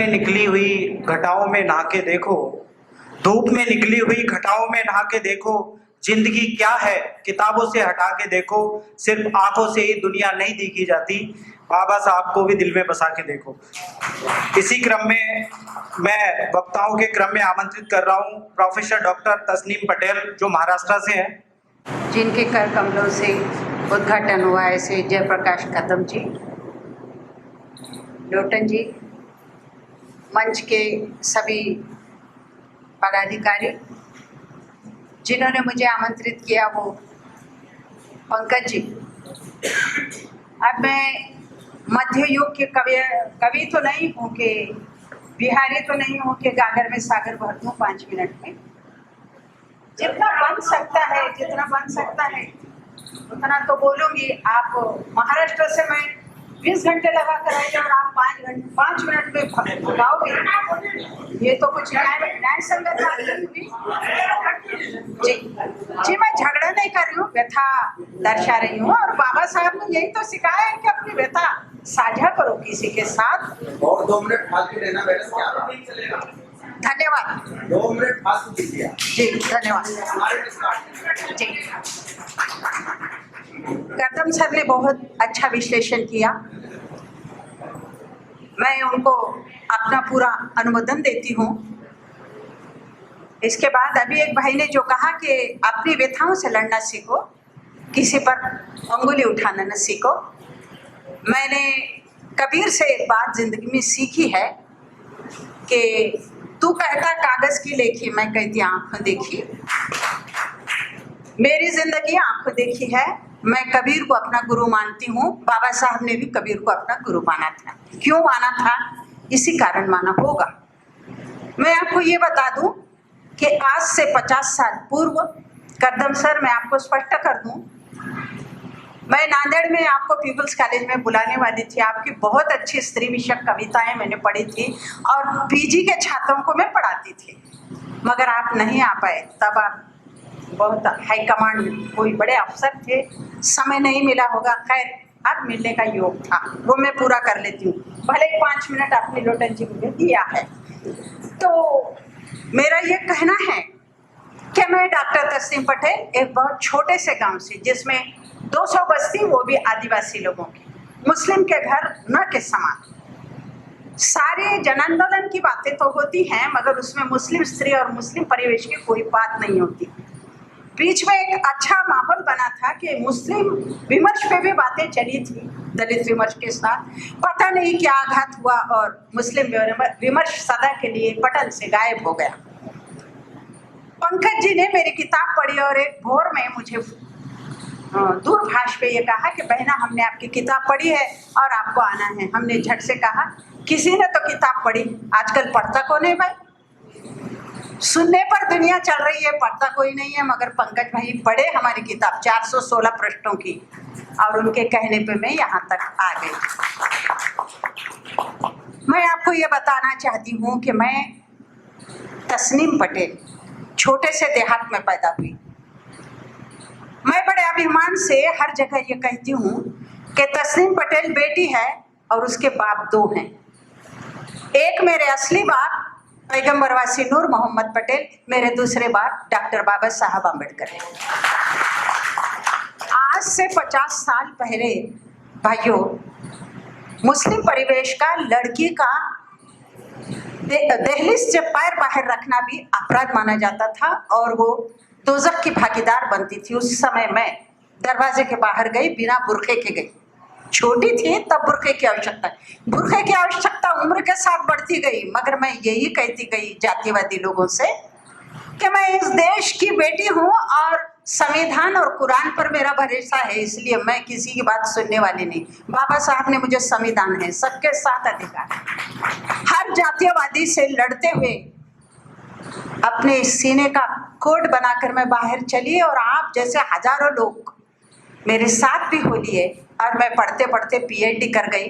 में निकली हुई घटाओं में नहा के देखो, धूप में निकली हुई घटाओं में नहा के देखो, जिंदगी क्या है किताबों से हटा के देखो, सिर्फ आंखों से ही दुनिया नहीं देखी जाती, बाबा साहब को भी दिल में बसा के देखो। इसी क्रम में मैं वक्ताओं के क्रम में आमंत्रित कर रहा हूँ प्रोफेसर डॉक्टर तस्नीम पटेल, जो महाराष्ट्र से है, जिनके कर कमलों से उद्घाटन हुआ है, ऐसे जयप्रकाश कदम जी, लोटन जी, मंच के सभी पदाधिकारी जिन्होंने मुझे आमंत्रित किया, वो पंकज जी। अब मैं मध्य युग के कवि तो नहीं हूँ कि बिहारी तो नहीं हूँ कि गागर में सागर भर दूँ 5 मिनट में। जितना बन सकता है उतना तो बोलूँगी। आप महाराष्ट्र से मैं 20 घंटे लगा कर आइए और आप 5 मिनट में भगाओगे, ये तो कुछ न्याय संगत बात नहीं हुई। जी मैं झगड़ा नहीं कर रही हूँ, व्यथा दर्शा रही हूँ। और बाबा साहब ने यही तो सिखाया है कि अपनी व्यथा साझा करो किसी के साथ। और 2 मिनट फालतू लेना मैडम, क्या चलेगा? धन्यवाद। 2 मिनट फालतू दीजिए जी धन्यवाद जी। कदम सर ने बहुत अच्छा विश्लेषण किया, मैं उनको अपना पूरा अनुमोदन देती हूँ। इसके बाद अभी एक भाई ने जो कहा कि अपनी व्यथाओं से लड़ना सीखो, किसी पर अंगुली उठाना न सीखो। मैंने कबीर से एक बात जिंदगी में सीखी है कि तू कहता कागज की लेखी, मैं कहती आंख देखी। मेरी जिंदगी आंख देखी है। मैं कबीर को अपना गुरु मानती हूँ। बाबा साहब ने भी कबीर को अपना गुरु माना था। क्यों माना था? इसी कारण माना होगा। मैं आपको ये बता दूं कि आज से 50 साल पूर्व, कदम सर मैं आपको स्पष्ट कर दूं, मैं नांदेड़ में आपको पीपल्स कॉलेज में बुलाने वाली थी। आपकी बहुत अच्छी स्त्री विषयक कविताएं मैंने पढ़ी थी और पीजी के छात्रों को मैं पढ़ाती थी, मगर आप नहीं आ पाए। तब आप बहुत हाई कमांड कोई बड़े अफसर थे, समय नहीं मिला होगा। खैर अब मिलने का योग था, वो मैं पूरा कर लेती हूँ, भले 5 मिनट आपने लोटन जी मुझे दिया है। तो मेरा ये कहना है कि मैं डॉक्टर तस्नीम पटेल एक बहुत छोटे से गांव से, जिसमें 200 बस्ती, वो भी आदिवासी लोगों की, मुस्लिम के घर न के समान। सारे जन आंदोलन की बातें तो होती हैं, मगर उसमें मुस्लिम स्त्री और मुस्लिम परिवेश की कोई बात नहीं होती। बीच में एक अच्छा माहौल बना था कि मुस्लिम विमर्श पे भी बातें चली थी, दलित विमर्श के साथ। पता नहीं क्या आघात हुआ और मुस्लिम विमर्श सदा के लिए पटल से गायब हो गया। पंकज जी ने मेरी किताब पढ़ी और एक भोर में मुझे दूरभाष पे ये कहा कि बहना, हमने आपकी किताब पढ़ी है और आपको आना है। हमने झट से कहा, किसी ने तो किताब पढ़ी, आजकल पढ़ता कौन है भाई? सुनने पर दुनिया चल रही है, पढ़ता कोई नहीं है। मगर पंकज भाई पढ़े हमारी किताब 416 पृष्ठों की, और उनके कहने पे मैं यहाँ तक आ गई। मैं आपको ये बताना चाहती हूँ कि मैं तस्नीम पटेल छोटे से देहात में पैदा हुई। मैं बड़े अभिमान से हर जगह ये कहती हूँ कि तस्नीम पटेल बेटी है और उसके बाप 2 हैं। एक मेरे असली बाप पैगंबरवासी नूर मोहम्मद पटेल, मेरे दूसरे बाप डॉक्टर बाबा साहब आम्बेडकर है। आज से 50 साल पहले भाइयों, मुस्लिम परिवेश का लड़की का दहलीज से पैर बाहर रखना भी अपराध माना जाता था और वो दोज़ख की भागीदार बनती थी। उस समय मैं दरवाजे के बाहर गई, बिना बुरखे के गई। छोटी थी तब बुरखे की आवश्यकता उम्र के साथ बढ़ती गई, मगर मैं यही कहती गई जातिवादी लोगों से कि मैं इस देश की बेटी हूँ और संविधान और कुरान पर मेरा भरोसा है, इसलिए मैं किसी की बात सुनने वाली नहीं। बाबा साहब ने मुझे संविधान है, सबके साथ अधिकार, हर जातिवादी से लड़ते हुए अपने सीने का कोड बनाकर मैं बाहर चली और आप जैसे हजारों लोग मेरे साथ भी हो लिए और मैं पढ़ते पढ़ते पीएचडी कर गई।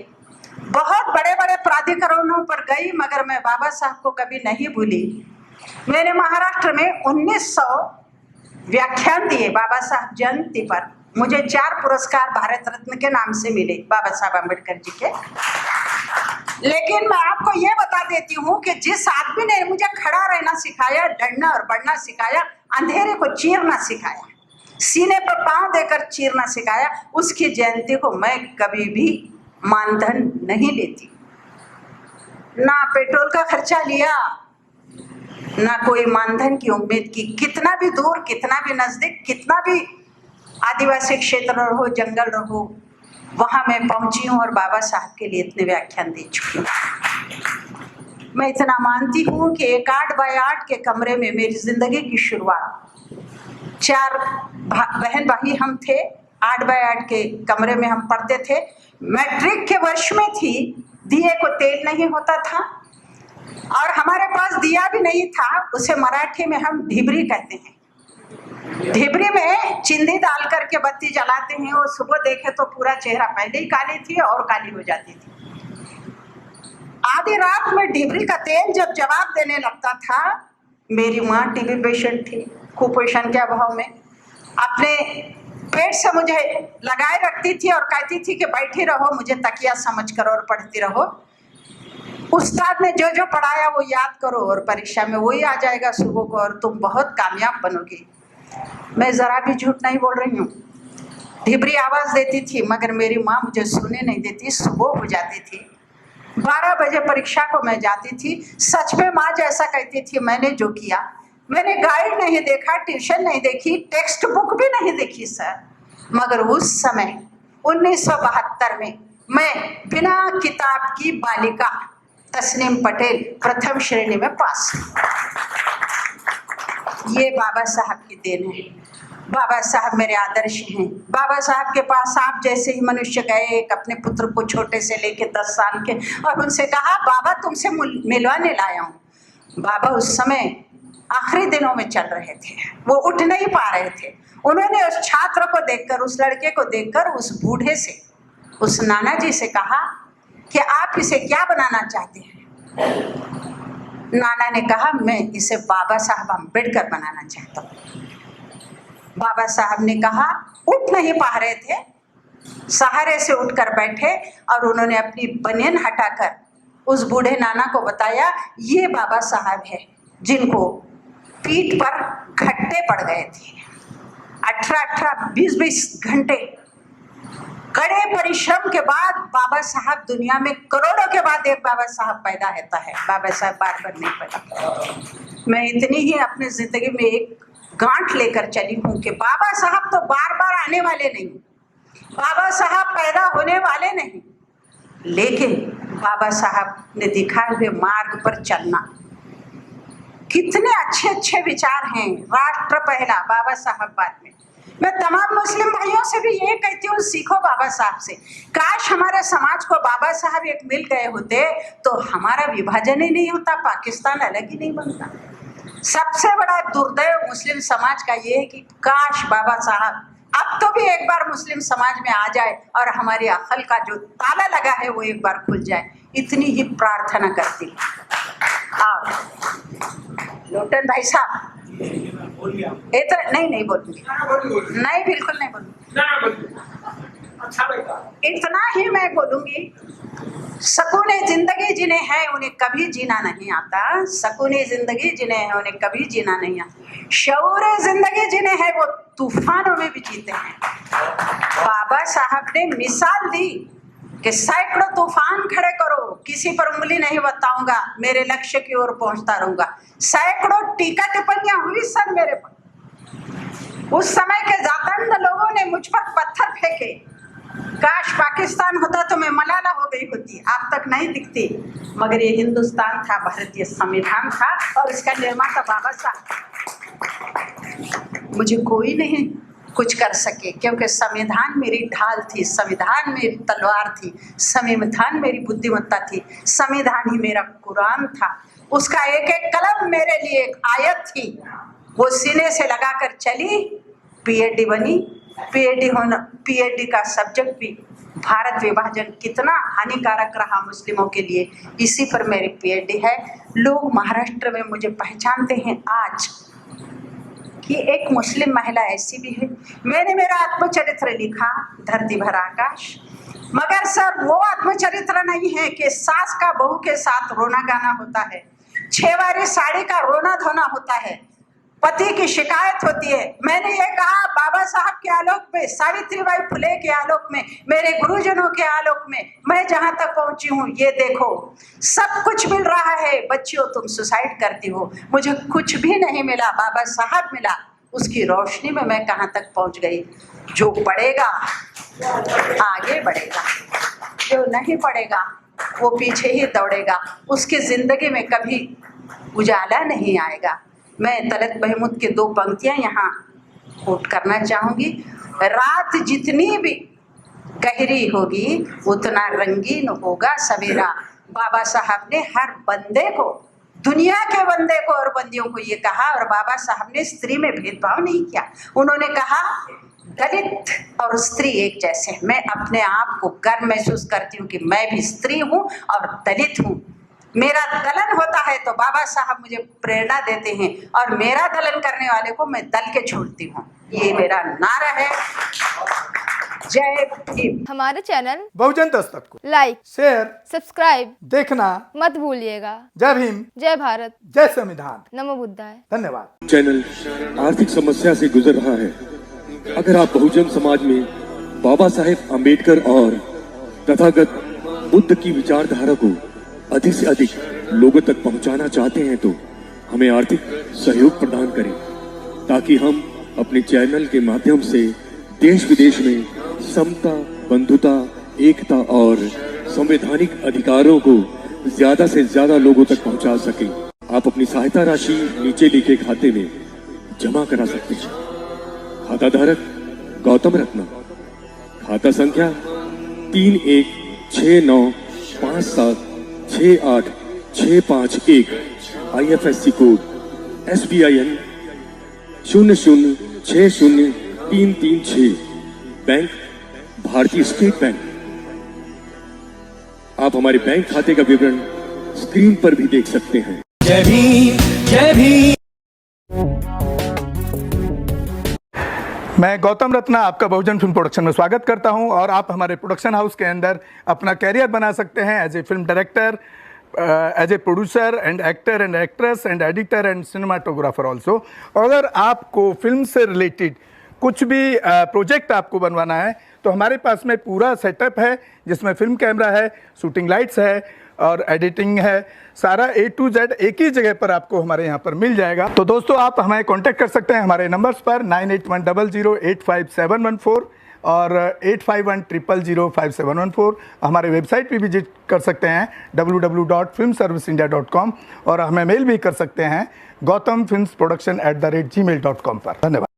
बहुत बड़े बड़े प्राधिकरणों पर गई, मगर मैं बाबा साहब को कभी नहीं भूली। मैंने महाराष्ट्र में 1900 व्याख्यान दिए बाबा साहब जयंती पर। मुझे 4 पुरस्कार भारत रत्न के नाम से मिले, बाबा साहब आम्बेडकर जी के। लेकिन मैं आपको ये बता देती हूँ कि जिस आदमी ने मुझे खड़ा रहना सिखाया, लड़ना और बढ़ना सिखाया, अंधेरे को चीरना सिखाया, सीने पर पांव देकर चीरना सिखाया, उसकी जयंती को मैं कभी भी मानधन नहीं लेती। ना पेट्रोल का खर्चा लिया, ना कोई मानधन की उम्मीद की। कितना भी दूर, कितना भी नजदीक, कितना भी आदिवासी क्षेत्र रहो, जंगल रहो, वहां मैं पहुंची हूँ और बाबा साहब के लिए इतने व्याख्यान दे चुकी हूँ। मैं इतना मानती हूँ कि एक 8 बाय 8 के कमरे में मेरी जिंदगी की शुरुआत, 4 बहन भाई हम थे, 8 बाय 8 के कमरे में हम पढ़ते थे। मैट्रिक के वर्ष में थी, दिए को तेल नहीं होता था और हमारे पास दिया भी नहीं था, उसे मराठी में हम ढिबरी कहते हैं। ढिबरी में चिंदी डाल करके बत्ती जलाते हैं, और सुबह देखे तो पूरा चेहरा पहले ही काली थी और काली हो जाती थी। आधी रात में ढिबरी का तेल जब जवाब देने लगता था, मेरी माँ टीबी पेशेंट थी, कुपोषण के अभाव में अपने पेट से मुझे लगाए रखती थी और कहती थी कि बैठी रहो, मुझे तकिया समझ कर और पढ़ती रहो। उस्ताद ने जो जो पढ़ाया वो याद करो और परीक्षा में वही आ जाएगा सुबह को और तुम बहुत कामयाब बनोगी। मैं जरा भी झूठ नहीं बोल रही हूँ। ढिबरी आवाज देती थी मगर मेरी माँ मुझे सोने नहीं देती, सुबह हो जाती थी। 12 बजे परीक्षा को मैं जाती थी। सच में माँ जैसा कहती थी, मैंने जो किया, मैंने गाइड नहीं देखा, ट्यूशन नहीं देखी, टेक्स्ट बुक भी नहीं देखी सर, मगर उस समय 1972 में मैं बिना किताब की बालिका तस्नीम पटेल प्रथम श्रेणी में पास। ये बाबा साहब की देन है। बाबा साहब मेरे आदर्श हैं। बाबा साहब के पास आप जैसे ही मनुष्य गए, एक अपने पुत्र को छोटे से लेके 10 साल के, और उनसे कहा बाबा तुमसे मिलवाने लाया हूँ। बाबा उस समय आखिरी दिनों में चल रहे थे, वो उठ नहीं पा रहे थे। उन्होंने उस छात्र को देखकर, उस लड़के को देखकर उस बूढ़े से, उस नाना जी से कहा कि आप इसे क्या बनाना चाहते हैं? नाना ने कहा मैं इसे बाबा साहब अम्बेडकर बनाना चाहता हूँ। बाबा साहब ने कहा, उठ नहीं पा रहे थे, सहारे से उठकर बैठे और उन्होंने अपनी बनियान हटाकर उस बूढ़े नाना को बताया, ये बाबा साहब है जिनको पीठ पर घट्टे पड़ गए थे। 18-18, 20-20 घंटे कड़े परिश्रम के बाद बाबा साहब दुनिया में करोड़ों के बाद एक बाबा साहब पैदा होता है। बाबा साहब बार बार नहीं पैदा। मैं इतनी ही अपनी जिंदगी में एक गांठ लेकर चली हूँ कि बाबा साहब तो बार बार आने वाले नहीं, बाबा साहब पैदा होने वाले नहीं, लेकिन बाबा साहब ने दिखाए हुए मार्ग पर चलना। कितने अच्छे अच्छे विचार हैं। राष्ट्र पहला, बाबा साहब बाद में। मैं तमाम मुस्लिम भाइयों से भी ये कहती हूँ, सीखो बाबा साहब से। काश हमारे समाज को बाबा साहब एक मिल गए होते तो हमारा विभाजन ही नहीं होता, पाकिस्तान अलग ही नहीं बनता। सबसे बड़ा दुर्दैव मुस्लिम समाज का ये है कि काश बाबा साहब अब तो भी एक बार मुस्लिम समाज में आ जाए और हमारी अकल का जो ताला लगा है वो एक बार खुल जाए, इतनी ही प्रार्थना करती। और लोटन भाई साहब इतना नहीं बोलूंगी, नहीं बिल्कुल नहीं बोलूंगी, इतना ही मैं बोलूंगी। सकूने जिंदगी जिन्हें है उन्हें कभी जीना नहीं आता, सकूने जिंदगी जिन्हें है उन्हें कभी जीना नहीं आता, शऊरे जिंदगी जिन्हें है वो तूफानों में भी जीते हैं। बाबा साहब ने मिसाल दी कि सैकड़ों तूफान खड़े करो, किसी पर उंगली नहीं बताऊंगा, मेरे लक्ष्य की ओर पहुंचता रहूंगा। सैकड़ों टीका टिप्पणियां हुई सर मेरे पर। उस समय के जातंद लोगों ने मुझ पर पत्थर फेंके। काश पाकिस्तान होता तो मैं मलाला हो गई होती, आप तक नहीं दिखती, मगर ये हिंदुस्तान था, भारतीय संविधान था और इसका निर्माता बाबा साहब। मुझे कोई नहीं कुछ कर सके क्योंकि संविधान मेरी ढाल थी, संविधान मेरी तलवार थी, संविधान मेरी बुद्धिमत्ता थी, संविधान ही मेरा कुरान था। उसका एक एक कलम मेरे लिए एक आयत थी, वो सीने से लगाकर चली, पीएचडी बनी। पीएचडी का सब्जेक्ट भी भारत विभाजन कितना हानिकारक रहा मुस्लिमों के लिए, इसी पर मेरी पीएचडी है। लोग महाराष्ट्र में मुझे पहचानते हैं आज कि एक मुस्लिम महिला ऐसी भी है। मैंने मेरा आत्मचरित्र लिखा, धरती भर आकाश, मगर सर वो आत्मचरित्र नहीं है कि सास का बहू के साथ रोना गाना होता है, 6 बारी साड़ी का रोना धोना होता है, पति की शिकायत होती है। मैंने ये कहा बाबा साहब के आलोक में, सावित्रीबाई फुले के आलोक में, मेरे गुरुजनों के आलोक में मैं जहां तक पहुंची हूँ, ये देखो सब कुछ मिल रहा है। बच्चियों तुम सुसाइड करती हो, मुझे कुछ भी नहीं मिला, बाबा साहब मिला। उसकी रोशनी में मैं कहां तक पहुंच गई। जो पढ़ेगा आगे बढ़ेगा, जो नहीं पढ़ेगा वो पीछे ही दौड़ेगा, उसकी जिंदगी में कभी उजाला नहीं आएगा। मैं तलत महमूद की 2 पंक्तियां यहाँ कोट करना चाहूंगी। रात जितनी भी गहरी होगी उतना रंगीन होगा सवेरा। बाबा साहब ने हर बंदे को, दुनिया के बंदे को और बंदियों को ये कहा, और बाबा साहब ने स्त्री में भेदभाव नहीं किया। उन्होंने कहा दलित और स्त्री एक जैसे हैं। मैं अपने आप को गर्व महसूस करती हूँ कि मैं भी स्त्री हूँ और दलित हूँ। मेरा दलन होता है तो बाबा साहब मुझे प्रेरणा देते हैं, और मेरा दलन करने वाले को मैं दल के छोड़ती हूँ। ये मेरा नारा है। जय भीम। हमारे चैनल बहुजन दस्तक को लाइक, शेयर, सब्सक्राइब देखना मत भूलिएगा। जय भीम, जय भारत, जय संविधान। नमो बुद्धाय। धन्यवाद। चैनल आर्थिक समस्या से गुजर रहा है। अगर आप बहुजन समाज में बाबा साहेब अम्बेडकर और तथागत बुद्ध की विचारधारा को अधिक से अधिक लोगों तक पहुंचाना चाहते हैं तो हमें आर्थिक सहयोग प्रदान करें, ताकि हम अपने चैनल के माध्यम से देश विदेश में समता, बंधुता, एकता और संवैधानिक अधिकारों को ज्यादा से ज्यादा लोगों तक पहुंचा सकें। आप अपनी सहायता राशि नीचे लिखे खाते में जमा करा सकते हैं। खाता धारक गौतम रत्ना, खाता संख्या 3169576865 IFSC कोड SBIN 0060336, बैंक भारतीय स्टेट बैंक। आप हमारे बैंक खाते का विवरण स्क्रीन पर भी देख सकते हैं। जय भीम, जय भीम। मैं गौतम रत्ना आपका बहुजन फिल्म प्रोडक्शन में स्वागत करता हूं, और आप हमारे प्रोडक्शन हाउस के अंदर अपना कैरियर बना सकते हैं as a film director, as a producer and actor and actress and editor and cinematographer also. अगर आपको फिल्म से रिलेटेड कुछ भी प्रोजेक्ट आपको बनवाना है तो हमारे पास में पूरा सेटअप है, जिसमें फिल्म कैमरा है, शूटिंग लाइट्स है और एडिटिंग है। सारा A to Z एक ही जगह पर आपको हमारे यहाँ पर मिल जाएगा। तो दोस्तों आप हमें कांटेक्ट कर सकते हैं हमारे नंबर्स पर 9810085714 और 8510005714। हमारे वेबसाइट पे विजिट कर सकते हैं www.filmserviceindia.com, और हमें मेल भी कर सकते हैं gautamfilmsproduction@gmail.com पर। धन्यवाद।